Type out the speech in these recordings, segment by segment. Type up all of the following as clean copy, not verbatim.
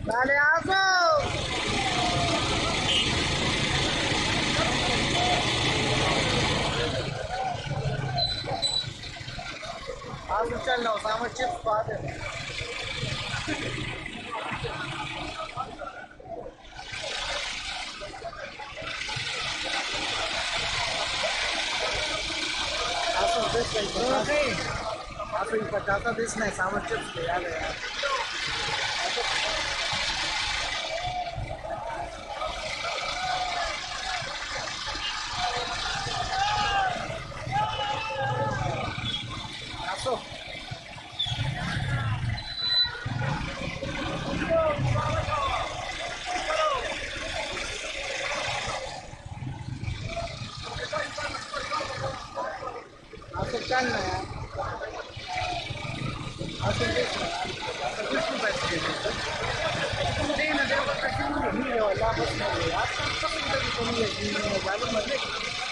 Dale, Aso. Aso चल रहा हूँ, सामने चिप्स बात है। Aso this way, Aso ये पचासा this नहीं, सामने चिप्स ले आ गया। चल रहा है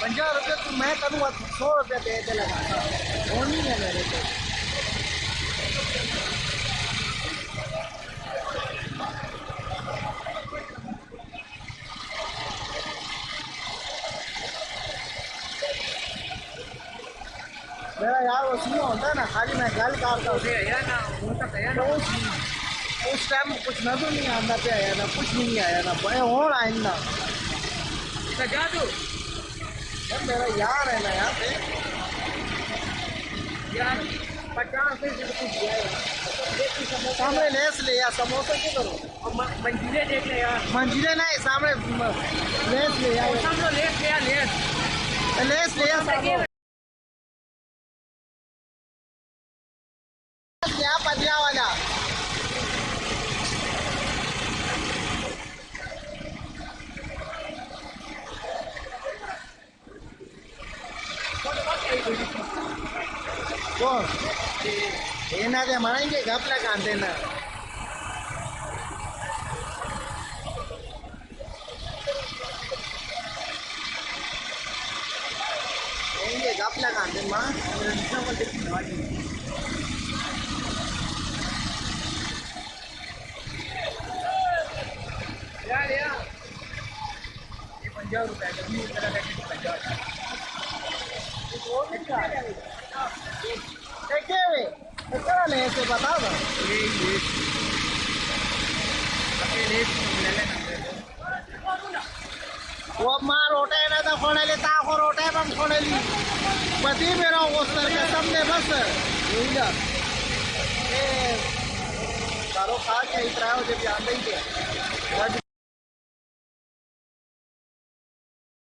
₹50 तो मैं करूँगा, ₹100 दे के लगाता वो नहीं है मेरे को। मेरा यार वो सीन होता है ना, खाली मैं गल काटता हूँ उस टाइम कुछ नजर नहीं आना पे आया ना, कुछ नहीं आया ना, बड़े और आइंदा यार मेरा यार है ना यहाँ पे यार 50 से कुछ सामने लेस ले यार, समोसा क्यों करो, मंजीरे देख ले यार, मंजीरे नहीं सामने लेस ले यार, सामने लेस ले यार, लेस ले यार सामने क्या पतिया वाला कौन ये ना दे मारेंगे गप लगाते ना ये गप लगाते माँ यार ये ₹50 का देखिए वे कितना ले ऐसे बताओ ना वो मार रोटे ना तो खोने ले ताको रोटे बम खोने ली पति मेरा उस्तर के सबने बस यही ना ये सारों खा के इतना हो जब जानते ही थे